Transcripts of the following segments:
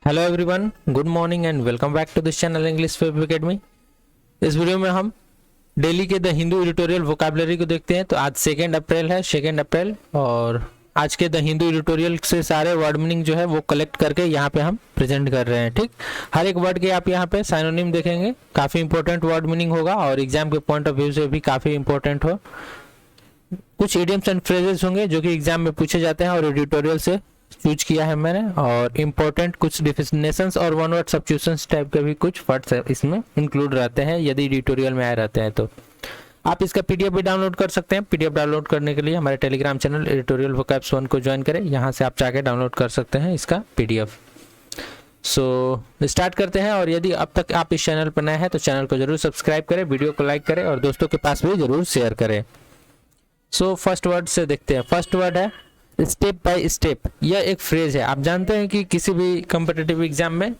Hello everyone, good morning and welcome back to this channel English Fab Academy. इस video में हम daily के the Hindu editorial vocabulary को देखते हैं। तो आज 2 अप्रैल है, 2 अप्रैल, और आज के द हिंदू एडिटोरियल से सारे वर्ड मीनिंग जो है वो कलेक्ट करके यहाँ पे हम प्रेजेंट कर रहे हैं। ठीक, हर एक वर्ड के आप यहाँ पे साइनोनिम देखेंगे, काफ़ी इंपॉर्टेंट वर्ड मीनिंग होगा और एग्जाम के पॉइंट ऑफ व्यू से भी काफ़ी इंपॉर्टेंट हो। कुछ इडियम्स एंड फ्रेजेस होंगे जो कि एग्जाम में पूछे जाते हैं और एडिटोरियल से चूज किया है मैंने, और इम्पोर्टेंट कुछ डिफिनेशंस और वन वर्ड सब्स्टिट्यूशंस टाइप के भी कुछ वर्ड्स इसमें इंक्लूड रहते हैं यदि एडिटोरियल में आए रहते हैं। तो आप इसका पीडीएफ भी डाउनलोड कर सकते हैं। पीडीएफ डाउनलोड करने के लिए हमारे टेलीग्राम चैनल एडिटोरियल वोकैब्स 1 को ज्वाइन करें, यहाँ से आप जाके डाउनलोड कर सकते हैं इसका पीडीएफ। सो स्टार्ट करते हैं, और यदि अब तक आप इस चैनल पर नए हैं तो चैनल को जरूर सब्सक्राइब करें, वीडियो को लाइक करें और दोस्तों के पास भी जरूर शेयर करें। सो फर्स्ट वर्ड से देखते हैं। फर्स्ट वर्ड है स्टेप बाय स्टेप। यह एक फ्रेज है। आप जानते हैं कि किसी भी कम्पिटिटिव एग्जाम में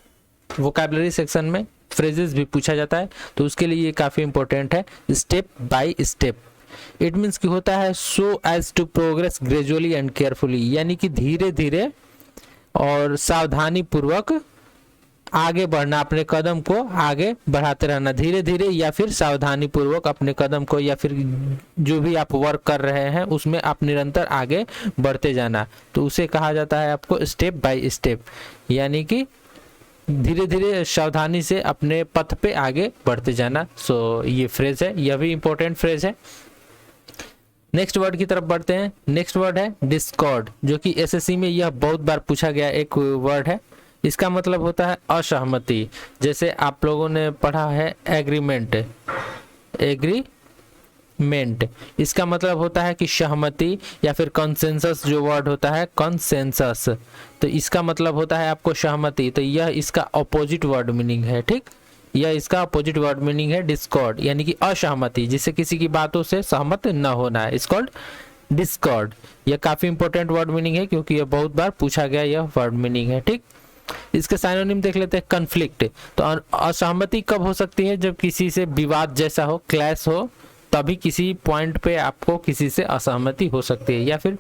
वोकैबुलरी सेक्शन में फ्रेजेस भी पूछा जाता है, तो उसके लिए ये काफ़ी इंपॉर्टेंट है। Step by step it means कि होता है so as to progress gradually and carefully, यानी कि धीरे धीरे और सावधानी पूर्वक आगे बढ़ना, अपने कदम को आगे बढ़ाते रहना, धीरे धीरे या फिर सावधानी पूर्वक अपने कदम को या फिर जो भी आप वर्क कर रहे हैं उसमें आप निरंतर आगे बढ़ते जाना, तो उसे कहा जाता है आपको स्टेप बाय स्टेप, यानी कि धीरे धीरे सावधानी से अपने पथ पे आगे बढ़ते जाना। सो ये फ्रेज है, यह भी इंपॉर्टेंट फ्रेज है। नेक्स्ट वर्ड की तरफ बढ़ते हैं। नेक्स्ट वर्ड है डिस्कॉर्ड, जो कि एसएससी में यह बहुत बार पूछा गया एक वर्ड है। इसका मतलब होता है असहमति। जैसे आप लोगों ने पढ़ा है एग्रीमेंट, एग्रीमेंट इसका मतलब होता है कि सहमति, या फिर कंसेंसस जो वर्ड होता है कंसेंसस, तो इसका मतलब होता है आपको सहमति। तो यह इसका अपोजिट वर्ड मीनिंग है। ठीक, यह इसका अपोजिट वर्ड मीनिंग है डिस्कॉर्ड, यानी कि असहमति, जिससे किसी की बातों से सहमत न होना है, इसको डिस्कॉर्ड। यह काफी इंपॉर्टेंट वर्ड मीनिंग है क्योंकि यह बहुत बार पूछा गया यह वर्ड मीनिंग है। ठीक, इसके साइनोनिम देख लेते हैं। कन्फ्लिक्ट, तो असहमति कब हो सकती है? जब किसी से विवाद जैसा हो, क्लैश हो, तभी किसी पॉइंट पे आपको किसी से असहमति हो सकती है। या फिर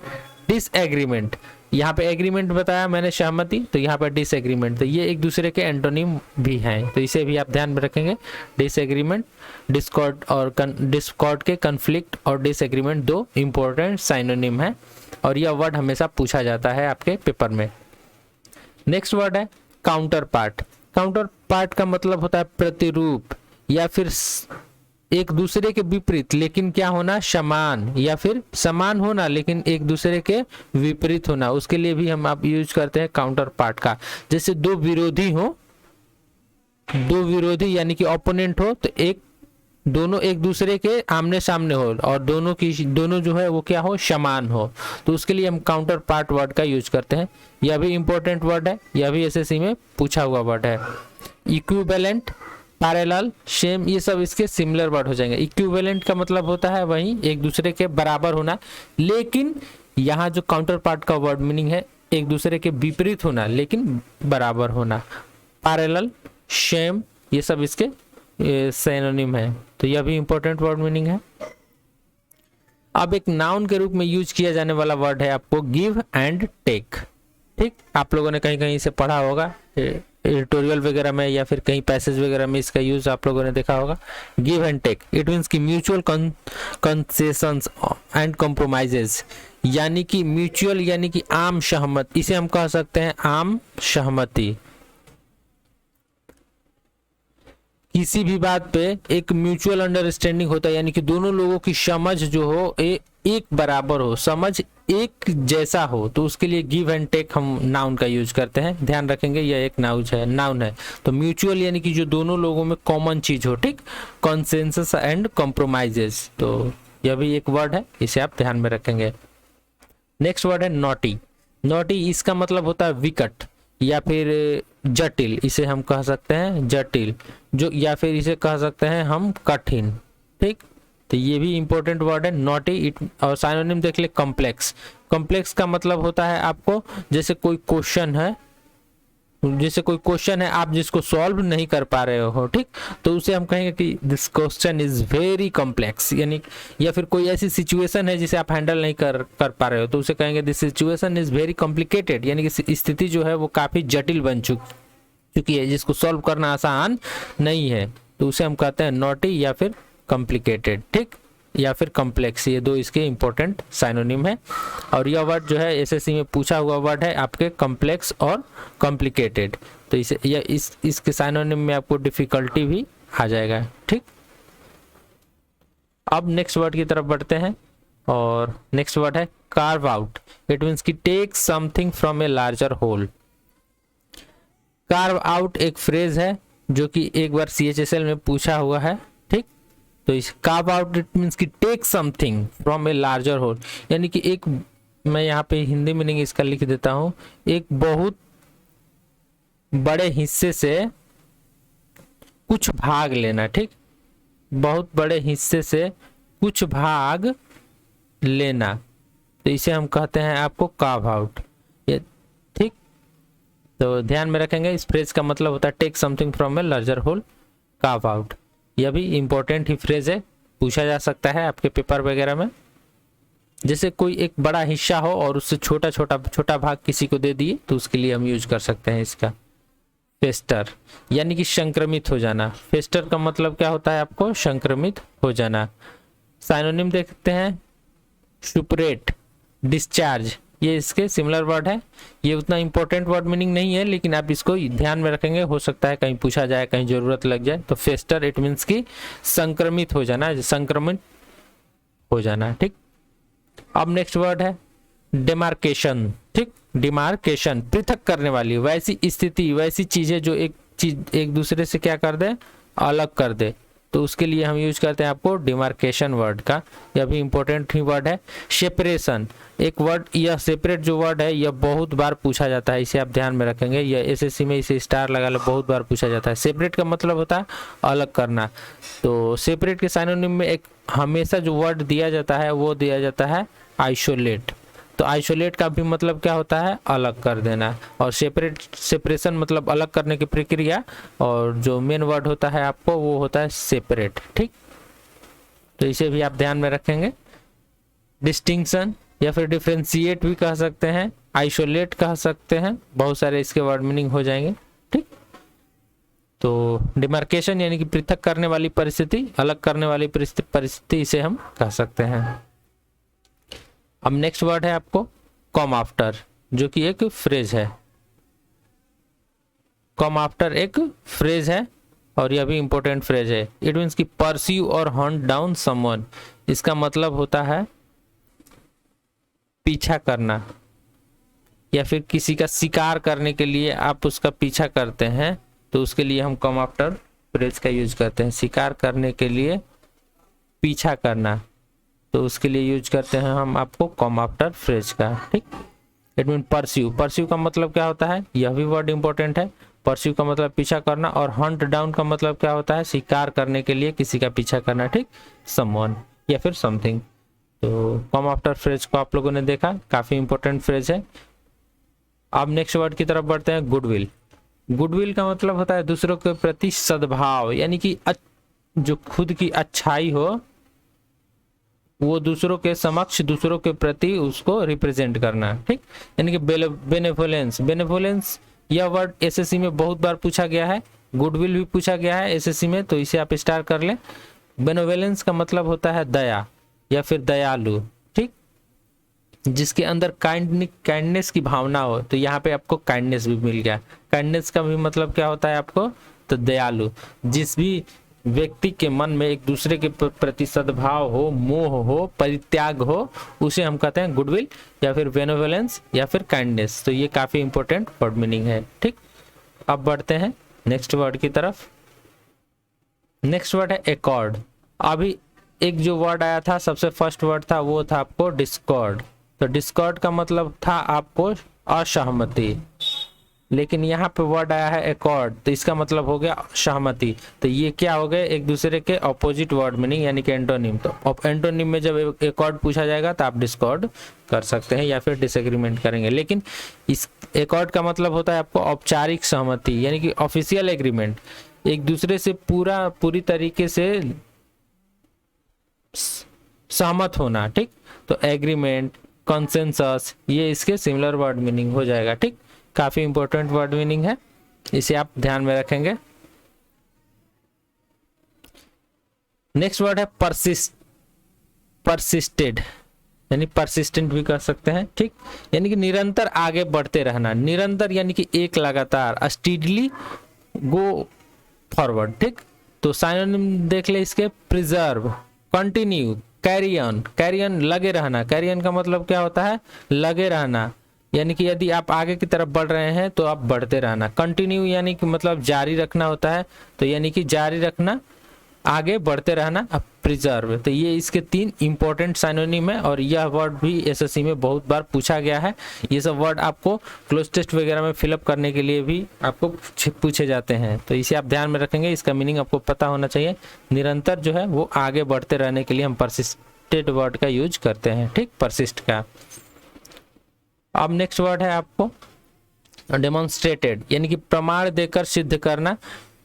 डिसएग्रीमेंट, यहाँ पे एग्रीमेंट बताया मैंने सहमति, तो यहाँ पे डिसएग्रीमेंट, तो ये एक दूसरे के एंटोनिम भी हैं, तो इसे भी आप ध्यान में रखेंगे। डिसएग्रीमेंट, डिस्कॉर्ड, और डिस्कॉर्ड के कन्फ्लिक्ट और डिसएग्रीमेंट दो इंपॉर्टेंट साइनोनिम है, और यह वर्ड हमेशा पूछा जाता है आपके पेपर में। नेक्स्ट वर्ड है काउंटर पार्ट। काउंटर पार्ट का मतलब होता है प्रतिरूप, या फिर एक दूसरे के विपरीत लेकिन क्या होना, समान, या फिर समान होना लेकिन एक दूसरे के विपरीत होना, उसके लिए भी हम आप यूज करते हैं काउंटर पार्ट का। जैसे दो विरोधी हो, दो विरोधी यानी कि ओपोनेंट हो, तो एक दोनों एक दूसरे के आमने सामने हो और दोनों जो है वो क्या हो, समान हो, तो उसके लिए हम काउंटर पार्ट वर्ड का यूज करते हैं। यह भी इंपॉर्टेंट वर्ड है, यह भी एसएससी में पूछा हुआ वर्ड है। इक्विवेलेंट, पैरेलल, सेम, ये सब इसके सिमिलर वर्ड हो जाएंगे। इक्विवेलेंट का मतलब होता है वही एक दूसरे के बराबर होना, लेकिन यहाँ जो काउंटर पार्ट का वर्ड मीनिंग है एक दूसरे के विपरीत होना लेकिन बराबर होना। पैरेलल, सेम, ये सब इसके सिनोनिम है, तो यह भी इंपॉर्टेंट वर्ड मीनिंग है। अब एक नाउन के रूप में यूज किया जाने वाला वर्ड है आपको गिव एंड टेक। ठीक, आप लोगों ने कहीं कहीं से पढ़ा होगा एडिटोरियल वगैरह में, या फिर कहीं पैसेज वगैरह में इसका यूज आप लोगों ने देखा होगा। Give and take it means की म्यूचुअल कंसेशंस एंड कॉम्प्रोमाइजेस, यानी कि म्यूचुअल यानी कि आम सहमति, इसे हम कह सकते हैं आम सहमति। किसी भी बात पे एक म्यूचुअल अंडरस्टैंडिंग होता है, यानी कि दोनों लोगों की समझ जो हो एक बराबर हो, समझ एक जैसा हो, तो उसके लिए गिव एंड टेक हम नाउन का यूज करते हैं। ध्यान रखेंगे यह एक नाउन है। तो म्यूचुअल यानी कि जो दोनों लोगों में कॉमन चीज हो। ठीक, कंसेंसस एंड कॉम्प्रोमाइजेस, तो यह भी एक वर्ड है, इसे आप ध्यान में रखेंगे। नेक्स्ट वर्ड है नॉटी। नॉटी इसका मतलब होता है विकट या फिर जटिल, इसे हम कह सकते हैं जटिल, जो, या फिर इसे कह सकते हैं हम कठिन। ठीक, तो ये भी इंपॉर्टेंट वर्ड है नॉटी। और साइनोनिम देख ले कॉम्प्लेक्स। कॉम्प्लेक्स का मतलब होता है आपको जैसे कोई क्वेश्चन है, आप जिसको सॉल्व नहीं कर पा रहे हो, ठीक, तो उसे हम कहेंगे कि this question is very complex, यानी, या फिर कोई ऐसी सिचुएशन है जिसे आप हैंडल नहीं कर पा रहे हो, तो उसे कहेंगे this situation is very complicated, यानी कि स्थिति जो है वो काफी जटिल बन क्योंकि ये जिसको सॉल्व करना आसान नहीं है तो उसे हम कहते हैं नॉटी या फिर कॉम्प्लिकेटेड, ठीक, या फिर कॉम्प्लेक्स। ये दो इसके इंपॉर्टेंट साइनोनिम है। और यह वर्ड जो है एसएससी में पूछा हुआ वर्ड है आपके कॉम्प्लेक्स और कॉम्प्लिकेटेड, तो इसे या इसके साइनोनिम में आपको डिफिकल्टी भी आ जाएगा, ठीक। अब नेक्स्ट वर्ड की तरफ बढ़ते हैं और नेक्स्ट वर्ड है कार्व आउट। इट मीन्स कि take something from a larger whole. Carve out एक फ्रेज है जो कि एक बार CHSL में पूछा हुआ है, ठीक। तो इस कार्व आउट इट मीन्स कि take something from a larger whole, यानी कि एक, मैं यहाँ पे हिंदी मीनिंग इसका लिख देता हूँ, एक बहुत बड़े हिस्से से कुछ भाग लेना, ठीक, बहुत बड़े हिस्से से कुछ भाग लेना, तो इसे हम कहते हैं आपको कार्व आउट, ये ठीक। तो ध्यान में रखेंगे इस फ्रेज का मतलब होता है take something from a larger whole, carve out. यह भी इंपॉर्टेंट ही फ्रेज है, पूछा जा सकता है आपके पेपर वगैरह में। जैसे कोई एक बड़ा हिस्सा हो और उससे छोटा भाग किसी को दे दिए तो उसके लिए हम यूज कर सकते हैं इसका। फेस्टर यानी कि संक्रमित हो जाना। फेस्टर का मतलब क्या होता है आपको, संक्रमित हो जाना। साइनोनिम देखते हैं सुपरेट, डिस्चार्ज, ये इसके सिमिलर वर्ड है। ये उतना इंपॉर्टेंट वर्ड मीनिंग नहीं है लेकिन आप इसको ध्यान में रखेंगे, हो सकता है कहीं पूछा जाए, कहीं जरूरत लग जाए। तो फेस्टर इट मीन्स कि संक्रमित हो जाना, संक्रमित हो जाना, ठीक। अब नेक्स्ट वर्ड है डिमार्केशन, ठीक। डिमार्केशन पृथक करने वाली, वैसी स्थिति, वैसी चीजें जो एक चीज एक दूसरे से क्या कर दे, अलग कर दे, तो उसके लिए हम यूज करते हैं आपको डिमार्केशन वर्ड का। यह भी इंपॉर्टेंट ही वर्ड है। सेपरेशन एक वर्ड, यह सेपरेट जो वर्ड है यह बहुत बार पूछा जाता है, इसे आप ध्यान में रखेंगे। यह एसएससी में इसे स्टार लगा लो, बहुत बार पूछा जाता है। सेपरेट का मतलब होता है अलग करना। तो सेपरेट के साइनोनिम में एक हमेशा जो वर्ड दिया जाता है वो दिया जाता है आइसोलेट। तो आइसोलेट का भी मतलब क्या होता है, अलग कर देना। और सेपरेशन मतलब अलग करने की प्रक्रिया, और जो मेन वर्ड होता है आपको वो होता है सेपरेट, ठीक। तो इसे भी आप ध्यान में रखेंगे। डिस्टिंक्शन या फिर डिफरेंशिएट भी कह सकते हैं, आइसोलेट कह सकते हैं, बहुत सारे इसके वर्ड मीनिंग हो जाएंगे, ठीक। तो डिमार्केशन यानी कि पृथक करने वाली परिस्थिति, अलग करने वाली परिस्थिति इसे हम कह सकते हैं। अब नेक्स्ट वर्ड है आपको कम आफ्टर, जो कि एक फ्रेज है। कम आफ्टर एक फ्रेज है और यह भी इंपॉर्टेंट फ्रेज है। इट मीन्स कि परस्यू और हंट डाउन समवन। इसका मतलब होता है पीछा करना, या फिर किसी का शिकार करने के लिए आप उसका पीछा करते हैं तो उसके लिए हम कम आफ्टर फ्रेज का यूज करते हैं। शिकार करने के लिए पीछा करना, तो उसके लिए यूज करते हैं हम आपको कम आफ्टर फ्रेज का, ठीक। इट मीन परस्यू, परस्यू का मतलब क्या होता है, यह भी वर्ड इंपॉर्टेंट है। परस्यू का मतलब पीछा करना, और हंट डाउन का मतलब क्या होता है, शिकार करने के लिए किसी का पीछा करना, ठीक, समवन या फिर समथिंग। तो कम आफ्टर फ्रेज को आप लोगों ने देखा, काफी इंपॉर्टेंट फ्रेज है। अब नेक्स्ट वर्ड की तरफ बढ़ते हैं गुडविल। गुडविल का मतलब होता है दूसरों के प्रति सद्भाव, यानी कि जो खुद की अच्छाई हो वो दूसरों के समक्ष, दूसरों के प्रति उसको रिप्रेजेंट करना, ठीक। यानी कि बेनेवोलेंस, बेनेवोलेंस यह वर्ड एसएससी में बहुत बार पूछा गया है, गुडविल भी पूछा गया है एसएससी में, तो इसे आप स्टार कर लें। बेनेवोलेंस का मतलब होता है दया या फिर दयालु, ठीक, जिसके अंदर काइंडनेस की भावना हो। तो यहाँ पे आपको काइंडनेस भी मिल गया। काइंडनेस का भी मतलब क्या होता है आपको, तो दयालु। जिस भी व्यक्ति के मन में एक दूसरे के प्रति सद्भाव हो, मोह हो, परित्याग हो, उसे हम कहते हैं गुडविल या फिर बेनेवोलेंस या फिर काइंडनेस। तो ये काफी इंपॉर्टेंट वर्ड मीनिंग है, ठीक। अब बढ़ते हैं नेक्स्ट वर्ड की तरफ। नेक्स्ट वर्ड है एकॉर्ड। अभी एक जो वर्ड आया था, सबसे फर्स्ट वर्ड था वो था आपको डिस्कॉर्ड। तो डिस्कॉर्ड का मतलब था आपको असहमति, लेकिन यहाँ पे वर्ड आया है एकॉर्ड, तो इसका मतलब हो गया सहमति। तो ये क्या हो गए, एक दूसरे के ऑपोजिट वर्ड मीनिंग यानी कि एंटोनिम। तो एंटोनिम में जब एकॉर्ड पूछा जाएगा तो आप डिस्कॉर्ड कर सकते हैं या फिर डिसएग्रीमेंट करेंगे। लेकिन इस एकॉर्ड का मतलब होता है आपको औपचारिक सहमति, यानी कि ऑफिशियल एग्रीमेंट, एक दूसरे से पूरी तरीके से सहमत होना, ठीक। तो एग्रीमेंट, कंसेंसस, ये इसके सिमिलर वर्ड मीनिंग हो जाएगा, ठीक। काफी इंपॉर्टेंट वर्ड मीनिंग है। इसे आप ध्यान में रखेंगे। नेक्स्ट वर्ड है परसिस्टेड, यानी परसिस्टेंट भी कर सकते हैं, ठीक। यानी कि निरंतर आगे बढ़ते रहना, निरंतर यानी कि एक लगातार, स्टीडली गो फॉरवर्ड, ठीक। तो साइनोनिम देख ले इसके, प्रिजर्व, कंटिन्यू, कैरी ऑन लगे रहना। कैरी ऑन का मतलब क्या होता है? लगे रहना, यानी कि यदि आप आगे की तरफ बढ़ रहे हैं तो आप बढ़ते रहना। कंटिन्यू यानी कि मतलब जारी रखना होता है, तो यानी कि जारी रखना, आगे बढ़ते रहना। अब प्रिजर्व, तो ये इसके 3 इंपॉर्टेंट साइनोनिम है और यह वर्ड भी एसएससी में बहुत बार पूछा गया है। ये सब वर्ड आपको क्लोज टेस्ट वगैरह में फिलअप करने के लिए भी आपको पूछे जाते हैं, तो इसे आप ध्यान में रखेंगे। इसका मीनिंग आपको पता होना चाहिए। निरंतर जो है वो आगे बढ़ते रहने के लिए हम परसिस्टेड वर्ड का यूज करते हैं, ठीक, परसिस्ट का। अब नेक्स्ट वर्ड है आपको डेमोन्स्ट्रेटेड, यानी कि प्रमाण देकर सिद्ध करना।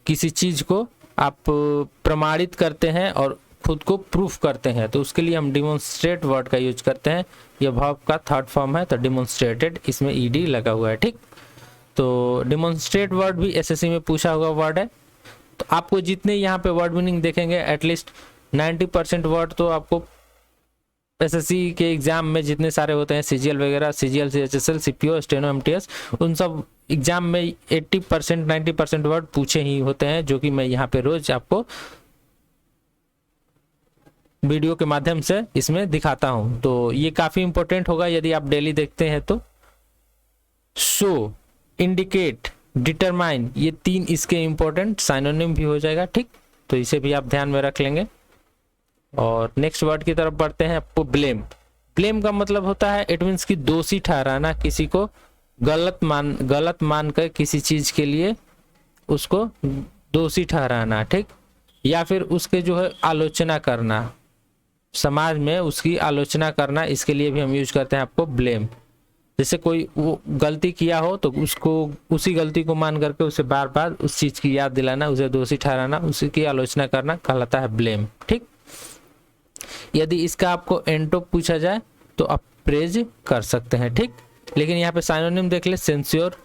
किसी चीज को आप प्रमाणित करते हैं और खुद को प्रूफ करते हैं, तो उसके लिए हम डिमोन्स्ट्रेट वर्ड का यूज करते हैं। यह वर्ब का थर्ड फॉर्म है, तो डिमोन्स्ट्रेटेड, इसमें ईडी लगा हुआ है, ठीक। तो डिमोन्स्ट्रेट वर्ड भी एसएससी में पूछा हुआ वर्ड है। तो आपको जितने यहाँ पे वर्ड मीनिंग देखेंगे, एटलीस्ट 90% वर्ड तो आपको एसएससी के एग्जाम में जितने सारे होते हैं, सीजीएल वगैरह, CGL, CHSL, CPO, steno, MTS, उन सब एग्जाम में 80% 90% वर्ड पूछे ही होते हैं, जो कि मैं यहाँ पे रोज आपको वीडियो के माध्यम से इसमें दिखाता हूँ। तो ये काफी इंपॉर्टेंट होगा यदि आप डेली देखते हैं तो। शो, इंडिकेट, डिटरमाइन, ये 3 इसके इंपॉर्टेंट साइनोनिम भी हो जाएगा, ठीक। तो इसे भी आप ध्यान में रख लेंगे। और नेक्स्ट वर्ड की तरफ बढ़ते हैं। आपको ब्लेम, ब्लेम का मतलब होता है, इट मीन्स कि दोषी ठहराना, किसी को गलत मान कर किसी चीज के लिए उसको दोषी ठहराना, ठीक। या फिर उसके जो है आलोचना करना, समाज में उसकी आलोचना करना, इसके लिए भी हम यूज करते हैं आपको ब्लेम। जैसे कोई वो गलती किया हो तो उसको उसी गलती को मान करके उसे बार बार उस चीज की याद दिलाना, उसे दोषी ठहराना, उसी की आलोचना करना कहलाता है ब्लेम, ठीक। यदि इसका आपको एंटो पूछा जाए तो आप प्रेज कर सकते हैं, ठीक। लेकिन यहाँ पे साइनोनिम देख ले, सेंस्योर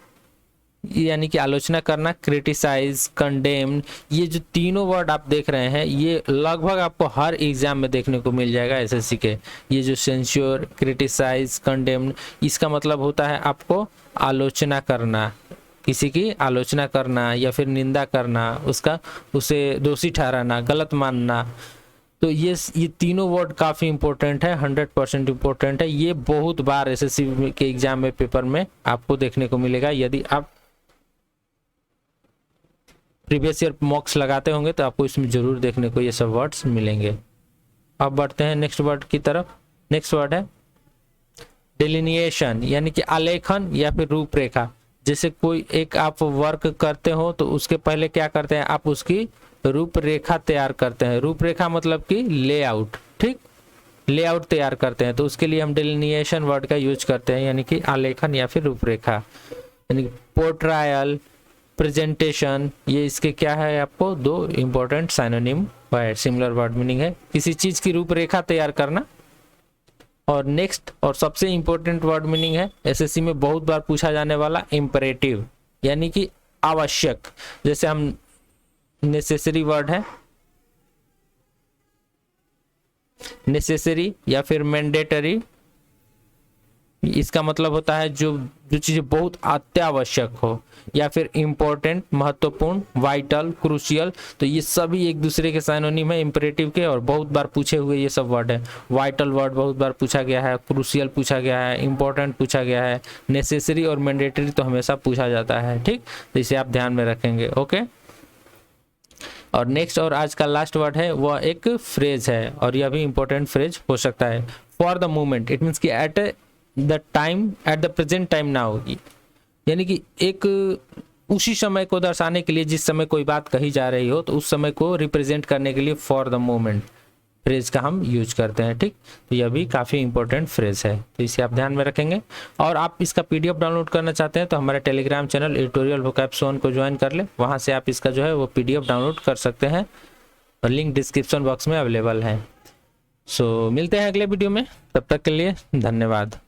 यानी कि आलोचना करना, क्रिटिसाइज, कंडेम, ये जो तीनों वर्ड आप देख रहे हैं ये लगभग आपको हर एग्जाम में देखने को मिल जाएगा एसएससी के। ये जो सेंस्योर, क्रिटिसाइज, कंडेम, इसका मतलब होता है आपको आलोचना करना, किसी की आलोचना करना या फिर निंदा करना, उसे दोषी ठहराना, गलत मानना। तो ये तीनों वर्ड काफी इंपॉर्टेंट है, 100% इंपॉर्टेंट है। ये बहुत बार एसएससी के एग्जाम में पेपर में आपको देखने को मिलेगा। यदि आप प्रीवियस ईयर मॉक्स लगाते होंगे तो आपको इसमें जरूर देखने को ये सब वर्ड्स मिलेंगे। अब बढ़ते हैं नेक्स्ट वर्ड की तरफ। नेक्स्ट वर्ड है डिलिनिएशन, यानी कि आलेखन या फिर रूपरेखा। जैसे कोई एक आप वर्क करते हो तो उसके पहले क्या करते हैं, आप उसकी रूपरेखा तैयार करते हैं। रूपरेखा मतलब कि लेआउट, ठीक, लेआउट तैयार करते हैं, तो उसके लिए हम डिलिनिएशन वर्ड का यूज करते हैं, यानी कि आलेखन या फिर रूपरेखा। यानी पोर्ट्रायल, प्रेजेंटेशन, ये इसके क्या है, आपको 2 इंपॉर्टेंट साइनोनिम है, सिमिलर वर्ड मीनिंग है, किसी चीज की रूपरेखा तैयार करना। और नेक्स्ट और सबसे इंपॉर्टेंट वर्ड मीनिंग है, एसएससी में बहुत बार पूछा जाने वाला, इम्परेटिव, यानी कि आवश्यक। जैसे हम नेसेसरी वर्ड है, नेसेसरी या फिर मैंडेटरी, इसका मतलब होता है जो चीजें बहुत अत्यावश्यक हो, या फिर इम्पोर्टेंट, महत्वपूर्ण, वाइटल, क्रूशियल। तो ये सभी एक दूसरे के साइनोनिम है इंपरेटिव के, और बहुत बार पूछे हुए ये सब वर्ड है। वाइटल वर्ड बहुत बार पूछा गया है, क्रूशियल पूछा गया है, इंपॉर्टेंट पूछा गया है, नेसेसरी और मैंडेटरी तो हमेशा पूछा जाता है, ठीक। तो इसे आप ध्यान में रखेंगे, ओके। और नेक्स्ट और आज का लास्ट वर्ड है वह एक फ्रेज है, और यह भी इंपॉर्टेंट फ्रेज हो सकता है। For the moment, it means कि at the time, at the present time now, यानी कि एक उसी समय को दर्शाने के लिए, जिस समय कोई बात कही जा रही हो तो उस समय को रिप्रेजेंट करने के लिए फॉर द मोमेंट फ्रेज का हम यूज करते हैं, ठीक। तो यह भी काफ़ी इंपॉर्टेंट फ्रेज है, तो इसे आप ध्यान में रखेंगे। और आप इसका पीडीएफ डाउनलोड करना चाहते हैं तो हमारे Telegram channel editorial vocab zone को ज्वाइन कर ले, वहाँ से आप इसका जो है वो पीडीएफ डाउनलोड कर सकते हैं, और लिंक डिस्क्रिप्शन बॉक्स में अवेलेबल है। सो मिलते हैं अगले वीडियो में, तब तक के लिए धन्यवाद।